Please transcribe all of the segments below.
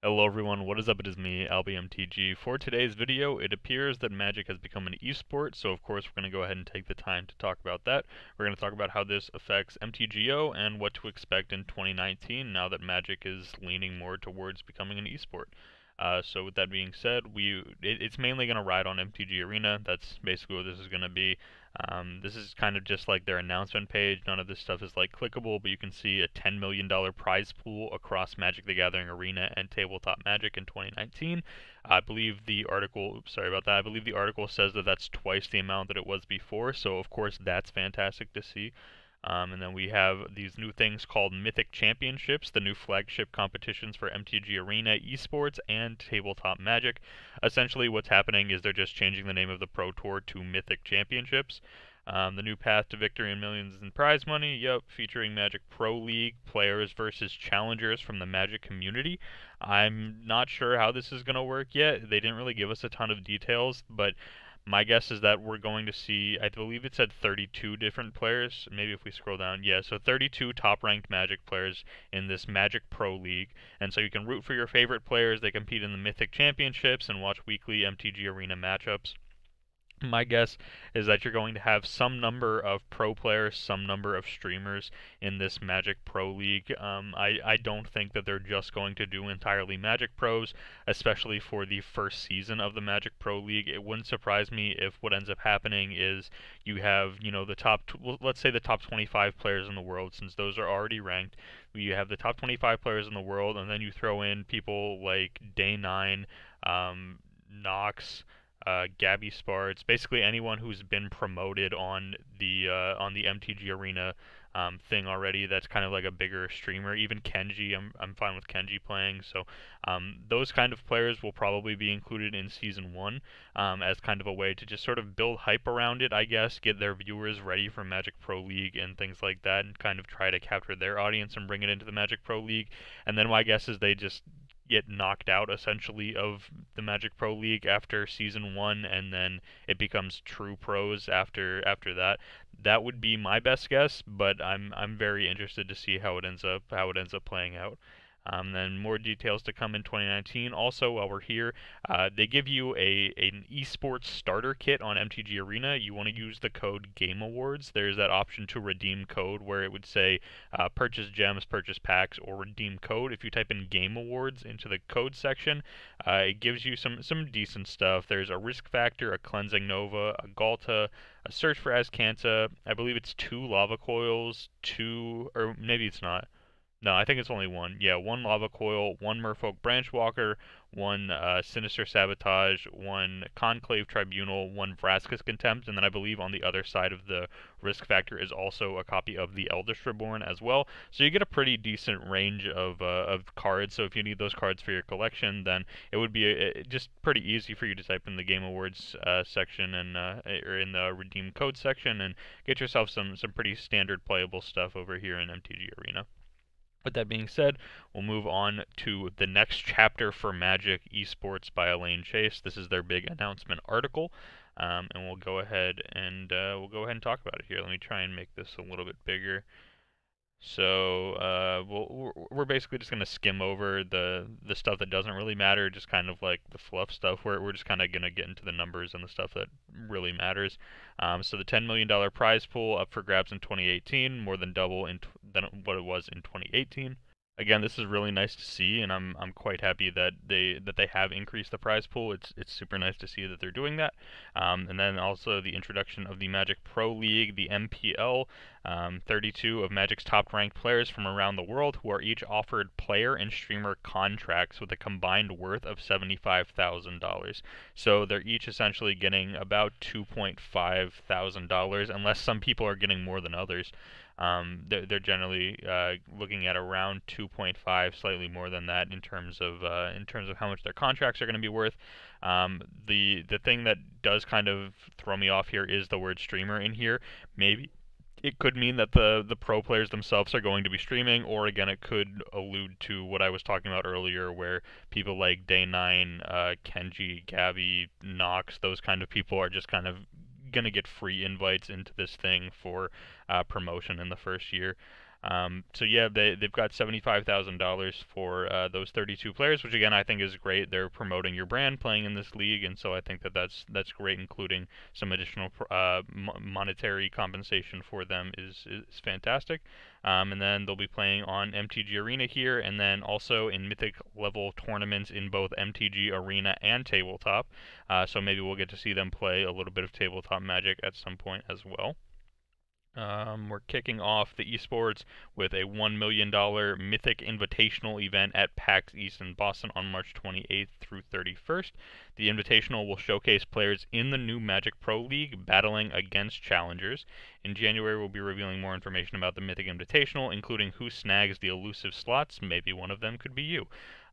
Hello everyone, what is up? It is me, AlbyMTG. For today's video, it appears that Magic has become an esport, so of course we're going to go ahead and take the time to talk about that. We're going to talk about how this affects MTGO and what to expect in 2019 now that Magic is leaning more towards becoming an esport. So with that being said, it's mainly going to ride on MTG Arena. That's basically what this is going to be. This is kind of just like their announcement page. None of this stuff is like clickable, but you can see a $10 million prize pool across Magic the Gathering Arena and Tabletop Magic in 2019. I believe the article, oops, sorry about that. I believe the article says that that's twice the amount that it was before, so of course that's fantastic to see. And then we have these new things called Mythic Championships, the new flagship competitions for MTG Arena, Esports, and Tabletop Magic. Essentially, what's happening is they're just changing the name of the Pro Tour to Mythic Championships. The new path to victory and millions in prize money, yep, featuring Magic Pro League players versus challengers from the Magic community. I'm not sure how this is going to work yet. They didn't really give us a ton of details, but my guess is that we're going to see, I believe it said 32 different players. Maybe if we scroll down, yeah, so 32 top-ranked Magic players in this Magic Pro League. And so you can root for your favorite players. They compete in the Mythic Championships and watch weekly MTG Arena matchups. My guess is that you're going to have some number of pro players, some number of streamers in this Magic Pro League. I don't think that they're just going to do entirely Magic Pros, especially for the first season of the Magic Pro League. It wouldn't surprise me if what ends up happening is you have, the top, let's say the top 25 players in the world, since those are already ranked. You have the top 25 players in the world, and then you throw in people like Day9, Nox, Gabby Sparts, basically anyone who's been promoted on the MTG Arena thing already. That's kind of like a bigger streamer. Even Kenji, I'm fine with Kenji playing. So those kind of players will probably be included in season one as kind of a way to just sort of build hype around it, I guess, get their viewers ready for Magic Pro League and things like that, and kind of try to capture their audience and bring it into the Magic Pro League. And then my guess is they just get knocked out essentially of the Magic Pro League after season one, and then it becomes true pros after that. That would be my best guess, but I'm very interested to see how it ends up playing out. Then more details to come in 2019. Also, while we're here, they give you an esports starter kit on MTG Arena. You want to use the code Game Awards. There's that option to redeem code where it would say purchase gems, purchase packs, or redeem code. If you type in Game Awards into the code section, it gives you some decent stuff. There's a Risk Factor, a Cleansing Nova, a Galta, a Search for Azcanta. I believe it's 2 Lava Coils, or maybe it's not. No, I think it's only one. Yeah, one Lava Coil, one Merfolk Branchwalker, one Sinister Sabotage, one Conclave Tribunal, one Vraska's Contempt, and then I believe on the other side of the risk factor is also a copy of the Eldest Reborn as well. So you get a pretty decent range of cards. So if you need those cards for your collection, then it would be just pretty easy for you to type in the Game Awards section and or in the Redeem Code section and get yourself some pretty standard playable stuff over here in MTG Arena. With that being said, we'll move on to the next chapter for Magic Esports by Elaine Chase. This is their big announcement article, and we'll go ahead and talk about it here. Let me try and make this a little bit bigger. So we're basically just going to skim over the stuff that doesn't really matter, just kind of like the fluff stuff. We're just kind of going to get into the numbers and the stuff that really matters. So the $10 million prize pool up for grabs in 2018, more than double than what it was in 2018. Again, this is really nice to see, and I'm quite happy that they have increased the prize pool. It's super nice to see that they're doing that. And then also the introduction of the Magic Pro League, the MPL, 32 of Magic's top-ranked players from around the world who are each offered player and streamer contracts with a combined worth of $75,000. So they're each essentially getting about $2.5 thousand, unless some people are getting more than others. They're generally looking at around 2.5, slightly more than that in terms of how much their contracts are going to be worth. The thing that does kind of throw me off here is the word streamer in here. Maybe it could mean that the pro players themselves are going to be streaming, or again, it could allude to what I was talking about earlier, where people like Day9, Kenji, Gabby, Nox, those kind of people are just kind of going to get free invites into this thing for promotion in the first year. So yeah, they've got $75,000 for those 32 players, which again I think is great. They're promoting your brand playing in this league, and so I think that that's great, including some additional monetary compensation for them is fantastic. And then they'll be playing on MTG Arena here, and then also in Mythic level tournaments in both MTG Arena and Tabletop. So maybe we'll get to see them play a little bit of Tabletop Magic at some point as well. We're kicking off the Esports with a $1 million Mythic Invitational event at PAX East in Boston on March 28th through 31st. The Invitational will showcase players in the new Magic Pro League battling against challengers. In January, we'll be revealing more information about the Mythic Invitational, including who snags the elusive slots. Maybe one of them could be you.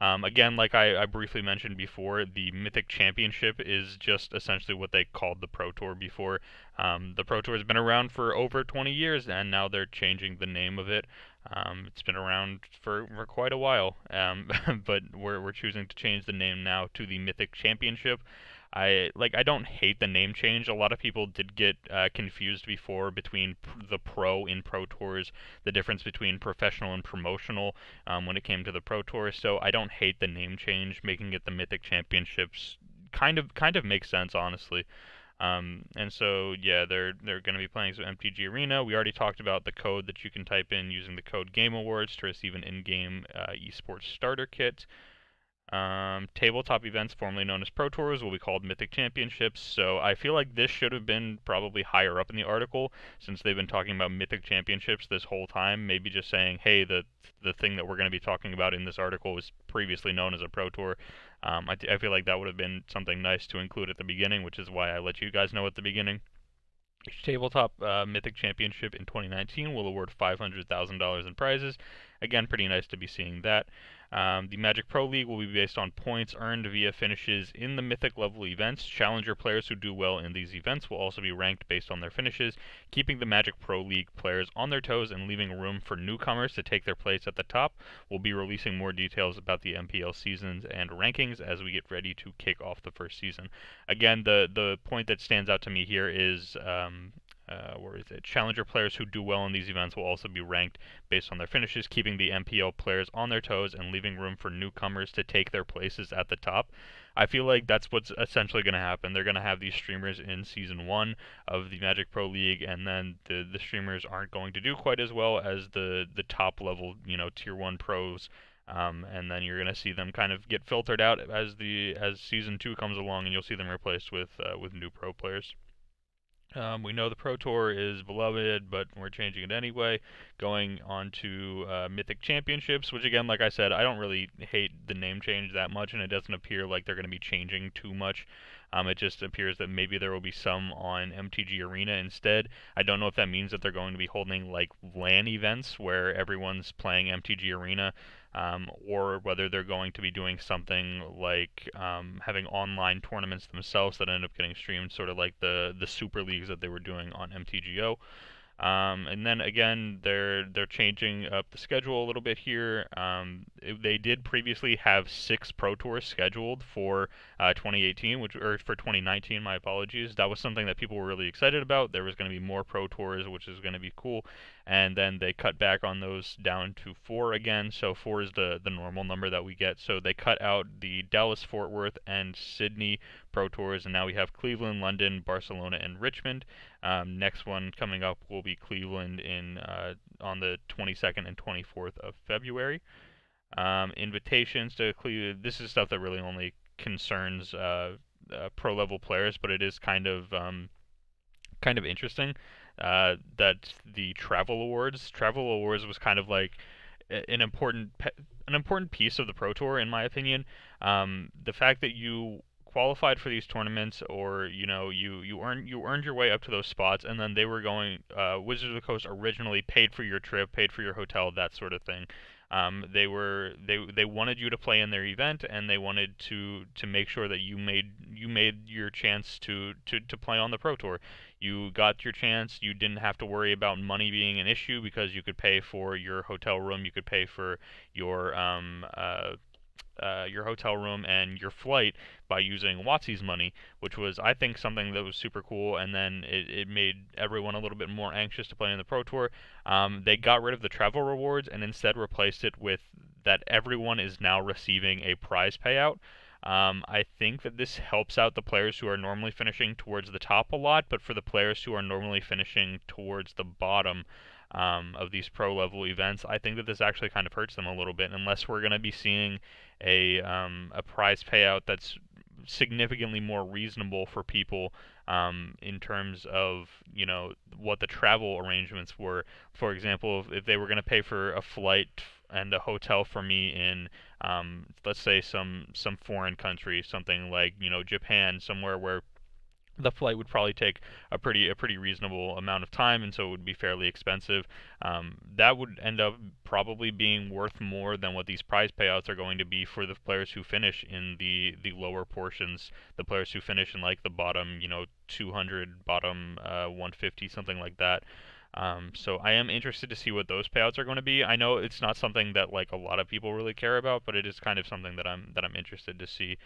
Again, like I briefly mentioned before, the Mythic Championship is just essentially what they called the Pro Tour before. The Pro Tour has been around for over 20 years, and now they're changing the name of it. It's been around for quite a while, but we're choosing to change the name now to the Mythic Championship. I don't hate the name change. A lot of people did get confused before between the pro in Pro Tours, the difference between professional and promotional when it came to the Pro Tour. So I don't hate the name change. Making it the Mythic Championships kind of makes sense, honestly. And so yeah, they're going to be playing some MTG Arena. We already talked about the code that you can type in using the code Game Awards to receive an in-game esports starter kit. Tabletop events, formerly known as Pro Tours, will be called Mythic Championships. So I feel like this should have been probably higher up in the article, since they've been talking about Mythic Championships this whole time. Maybe just saying, hey, the thing that we're going to be talking about in this article was previously known as a Pro Tour. I feel like that would have been something nice to include at the beginning, which is why I let you guys know at the beginning. Each tabletop Mythic Championship in 2019 will award $500,000 in prizes. Again, pretty nice to be seeing that. The Magic Pro League will be based on points earned via finishes in the Mythic level events. Challenger players who do well in these events will also be ranked based on their finishes, keeping the Magic Pro League players on their toes and leaving room for newcomers to take their place at the top. We'll be releasing more details about the MPL seasons and rankings as we get ready to kick off the first season. Again, the point that stands out to me here is where is it? Challenger players who do well in these events will also be ranked based on their finishes, keeping the MPL players on their toes and leaving room for newcomers to take their places at the top. I feel like that's what's essentially going to happen. They're going to have these streamers in Season 1 of the Magic Pro League, and then the streamers aren't going to do quite as well as the top level, Tier 1 pros. And then you're going to see them kind of get filtered out as Season 2 comes along, and you'll see them replaced with new pro players. We know the Pro Tour is beloved, but we're changing it anyway. Going on to Mythic Championships, which again, like I said, I don't really hate the name change that much, and it doesn't appear like they're going to be changing too much. It just appears that maybe there will be some on MTG Arena instead. I don't know if that means that they're going to be holding like LAN events where everyone's playing MTG Arena, or whether they're going to be doing something like having online tournaments themselves that end up getting streamed, sort of like the super leagues that they were doing on MTGO. And then again, they're changing up the schedule a little bit here. They did previously have 6 Pro Tours scheduled for 2018, or for 2019. My apologies. That was something that people were really excited about. There was going to be more Pro Tours, which is going to be cool. And then they cut back on those down to 4 again. So 4 is the normal number that we get. So they cut out the Dallas, Fort Worth, and Sydney Pro Tours, and now we have Cleveland, London, Barcelona, and Richmond. Next one coming up will be Cleveland on the 22nd and 24th of February. Invitations to Cleveland. This is stuff that really only concerns pro level players, but it is kind of interesting that the Travel Awards was kind of like an important piece of the Pro Tour, in my opinion. The fact that you qualified for these tournaments, or you earned your way up to those spots, and then they were going Wizards of the Coast originally paid for your trip, paid for your hotel, that sort of thing. They wanted you to play in their event, and they wanted to make sure that you made your chance to play on the Pro Tour. You got your chance. You didn't have to worry about money being an issue because you could pay for your hotel room. You could pay for your your hotel room and your flight by using WOTC's money, which was, I think, something that was super cool. And then it made everyone a little bit more anxious to play in the Pro Tour. They got rid of the travel rewards and instead replaced it with that everyone is now receiving a prize payout. I think that this helps out the players who are normally finishing towards the top a lot, but for the players who are normally finishing towards the bottom of these pro level events, I think that this actually kind of hurts them a little bit, unless we're going to be seeing a prize payout that's significantly more reasonable for people in terms of what the travel arrangements were. For example, if they were going to pay for a flight and a hotel for me in let's say some foreign country, something like Japan, somewhere where the flight would probably take a pretty reasonable amount of time, and so it would be fairly expensive. That would end up probably being worth more than what these prize payouts are going to be for the players who finish in the lower portions, the players who finish in like the bottom 200, bottom 150, something like that. So I am interested to see what those payouts are going to be. I know it's not something that like a lot of people really care about, but it is kind of something that I'm interested to see.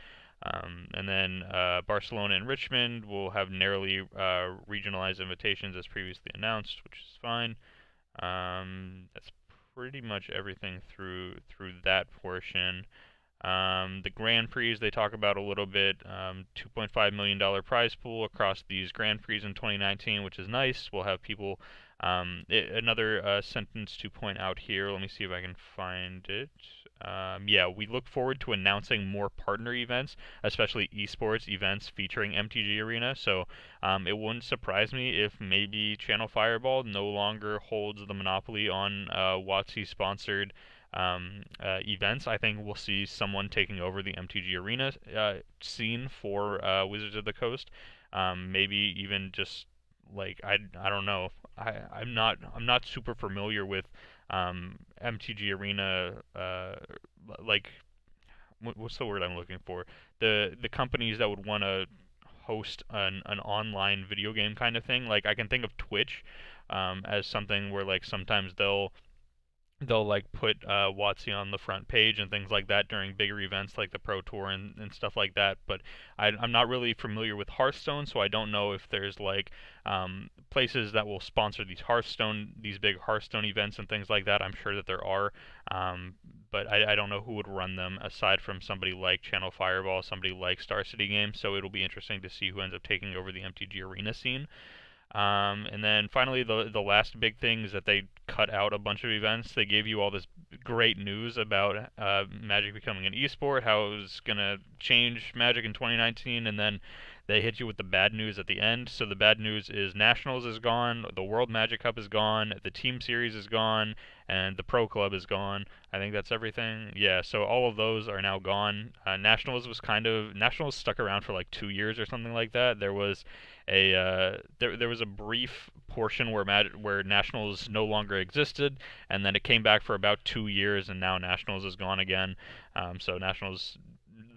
And then Barcelona and Richmond will have narrowly regionalized invitations as previously announced, which is fine. That's pretty much everything through that portion. The Grand Prix they talk about a little bit. $2.5 million prize pool across these Grand Prix in 2019, which is nice. We'll have people. Another sentence to point out here. Let me see if I can find it. Yeah, we look forward to announcing more partner events, especially esports events featuring MTG Arena. So it wouldn't surprise me if maybe Channel Fireball no longer holds the monopoly on WOTC sponsored events. I think we'll see someone taking over the MTG Arena scene for Wizards of the Coast. Maybe even just like I don't know. I'm not super familiar with MTG Arena. Like what's the word I'm looking for? The companies that would want to host an online video game kind of thing. Like I can think of Twitch as something where like sometimes they'll like put WOTC on the front page and things like that during bigger events like the Pro Tour and stuff like that. But I'm not really familiar with Hearthstone, so I don't know if there's like places that will sponsor these big Hearthstone events and things like that. I'm sure that there are, but I don't know who would run them aside from somebody like Channel Fireball, somebody like Star City Games. So it'll be interesting to see who ends up taking over the MTG Arena scene. And then finally, the last big thing is that they cut out a bunch of events. They gave you all this great news about Magic becoming an esport, how it was going to change Magic in 2019, and then they hit you with the bad news at the end. So the bad news is Nationals is gone, the World Magic Cup is gone, the Team Series is gone, and the Pro Club is gone. I think that's everything. Yeah, so all of those are now gone. Nationals stuck around for like 2 years or something like that. There was a brief portion where Nationals no longer existed, and then it came back for about 2 years, and now Nationals is gone again. So Nationals,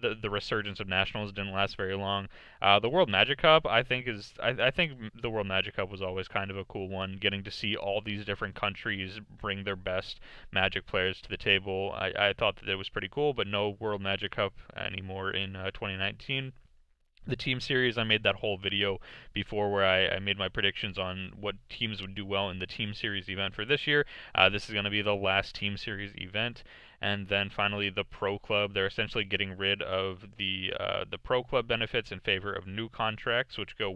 the resurgence of Nationals didn't last very long. The World Magic Cup, I think the World Magic Cup was always kind of a cool one, getting to see all these different countries bring their best Magic players to the table. I thought that it was pretty cool, but no World Magic Cup anymore in 2019. The team series, I made that whole video before where I made my predictions on what teams would do well in the team series event for this year. This is going to be the last team series event. And then finally, the Pro Club. They're essentially getting rid of the Pro Club benefits in favor of new contracts, which go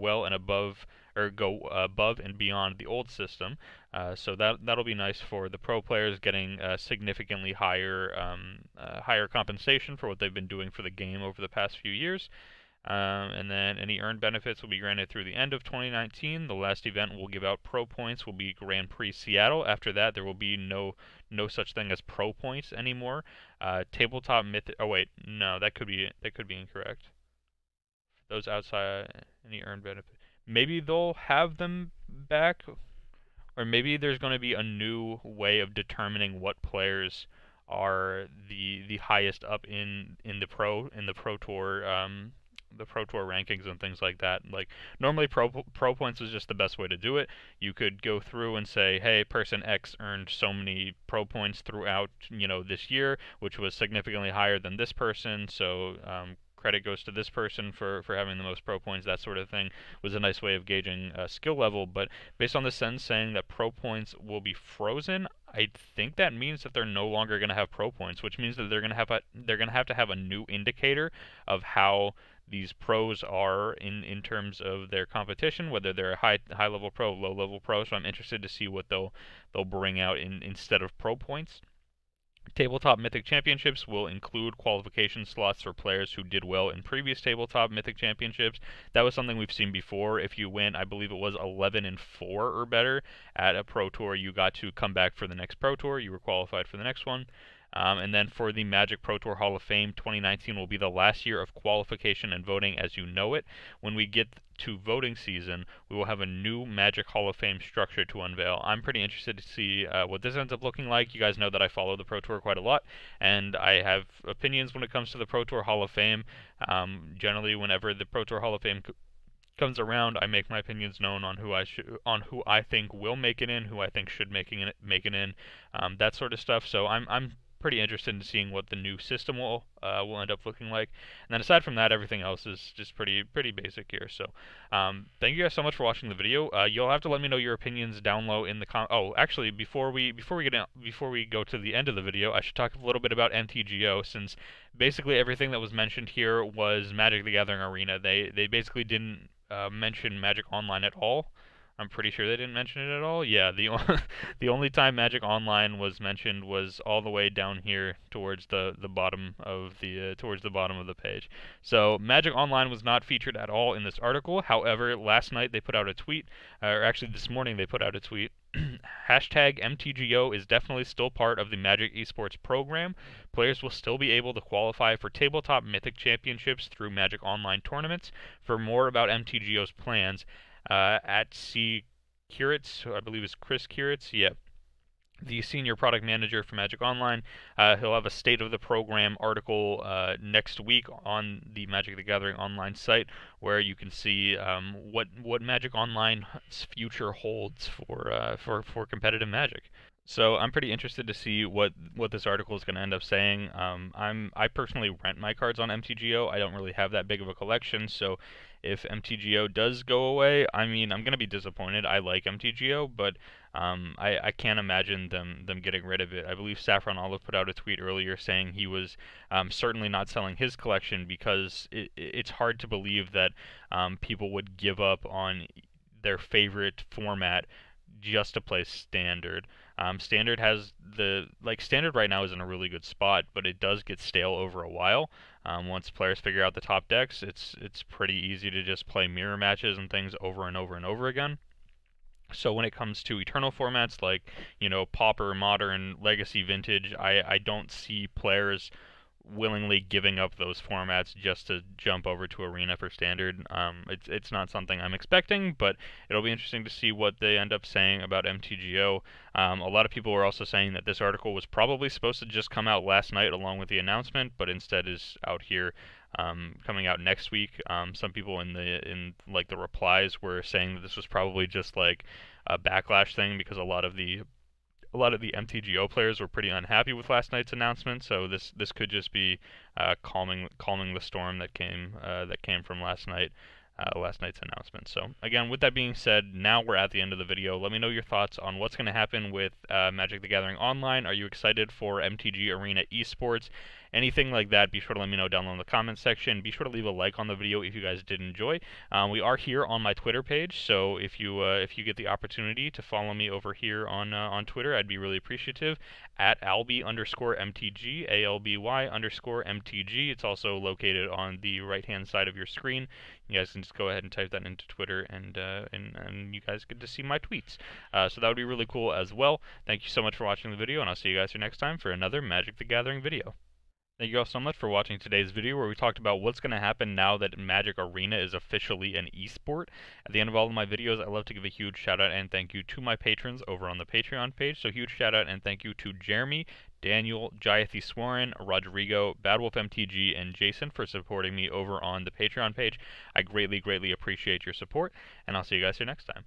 above and beyond the old system. So that'll be nice for the pro players, getting significantly higher compensation for what they've been doing for the game over the past few years. And then any earned benefits will be granted through the end of 2019. The last event will give out pro points will be Grand Prix Seattle. After that, there will be no such thing as pro points anymore. Tabletop Mythic. Oh wait, no, that could be incorrect. Those outside any earned benefit. Maybe they'll have them back, or maybe there's going to be a new way of determining what players are the highest up in the pro tour Pro Tour rankings and things like that. Like normally pro points is just the best way to do it. You could go through and say, hey, person X earned so many pro points throughout, this year, which was significantly higher than this person, so credit goes to this person for having the most pro points. That sort of thing was a nice way of gauging skill level. But based on the sentence saying that pro points will be frozen, I think that means that they're no longer going to have pro points, which means that they're going to have to have a new indicator of how these pros are in terms of their competition, whether they're a high level pro, low level pro. So I'm interested to see what they'll bring out instead of pro points. Tabletop Mythic Championships will include qualification slots for players who did well in previous Tabletop Mythic Championships. That was something we've seen before. If you went, I believe it was 11-4 or better at a Pro Tour, you got to come back for the next Pro Tour. You were qualified for the next one. And then for the Magic Pro Tour Hall of Fame, 2019 will be the last year of qualification and voting as you know it. When we get to voting season, we will have a new Magic Hall of Fame structure to unveil. I'm pretty interested to see what this ends up looking like. You guys know that I follow the Pro Tour quite a lot, and I have opinions when it comes to the Pro Tour Hall of Fame. Generally, whenever the Pro Tour Hall of Fame comes around, I make my opinions known on who I think will make it in, who I think should make it in, that sort of stuff. So I'm pretty interested in seeing what the new system will end up looking like. And then aside from that, everything else is just pretty basic here. So thank you guys so much for watching the video. You'll have to let me know your opinions down low in the Oh, actually, before we go to the end of the video, I should talk a little bit about MTGO, since basically everything that was mentioned here was Magic the Gathering Arena. They basically didn't mention Magic Online at all. I'm pretty sure they didn't mention it at all. Yeah, the only time Magic Online was mentioned was all the way down here towards the bottom of the page. So Magic Online was not featured at all in this article. However, last night they put out a tweet, or actually this morning they put out a tweet. Hashtag MTGO is definitely still part of the Magic Esports program. Players will still be able to qualify for Tabletop Mythic Championships through Magic Online tournaments. For more about MTGO's plans, at C. Curitz, who I believe is Chris Curitz, yeah, the senior product manager for Magic Online. He'll have a state of the program article next week on the Magic the Gathering Online site, where you can see what Magic Online's future holds for competitive Magic. So I'm pretty interested to see what this article is going to end up saying. I personally rent my cards on MTGO. I don't really have that big of a collection, so if MTGO does go away, I mean, I'm going to be disappointed. I like MTGO, but I can't imagine them getting rid of it. I believe Saffron Olive put out a tweet earlier saying he was certainly not selling his collection because it's hard to believe that people would give up on their favorite format just to play Standard. Standard has Standard right now is in a really good spot, but it does get stale over a while. Once players figure out the top decks, it's pretty easy to just play mirror matches and things over and over and over again. So when it comes to Eternal formats like, Pauper, Modern, Legacy, Vintage, I don't see players willingly giving up those formats just to jump over to Arena for Standard. It's not something I'm expecting, but it'll be interesting to see what they end up saying about MTGO. A lot of people were also saying that this article was probably supposed to just come out last night along with the announcement, but instead is out here coming out next week. Some people in the replies were saying that this was probably just like a backlash thing because a lot of the MTGO players were pretty unhappy with last night's announcement, so this could just be calming the storm that came from last night's announcement. So again, with that being said, now we're at the end of the video. Let me know your thoughts on what's going to happen with Magic the Gathering Online. Are you excited for MTG Arena Esports? Anything like that, be sure to let me know down in the comments section. Be sure to leave a like on the video if you guys did enjoy. We are here on my Twitter page, so if you get the opportunity to follow me over here on Twitter, I'd be really appreciative. At Alby_MTG, ALBY_MTG. It's also located on the right-hand side of your screen. You guys can just go ahead and type that into Twitter, and you guys get to see my tweets. So that would be really cool as well. Thank you so much for watching the video, and I'll see you guys here next time for another Magic the Gathering video. Thank you all so much for watching today's video where we talked about what's going to happen now that Magic Arena is officially an esport. At the end of all of my videos, I love to give a huge shout out and thank you to my patrons over on the Patreon page. So huge shout out and thank you to Jeremy, Daniel, Jayathi Swaran, Rodrigo, Badwolf MTG, and Jason for supporting me over on the Patreon page. I greatly, greatly appreciate your support, and I'll see you guys here next time.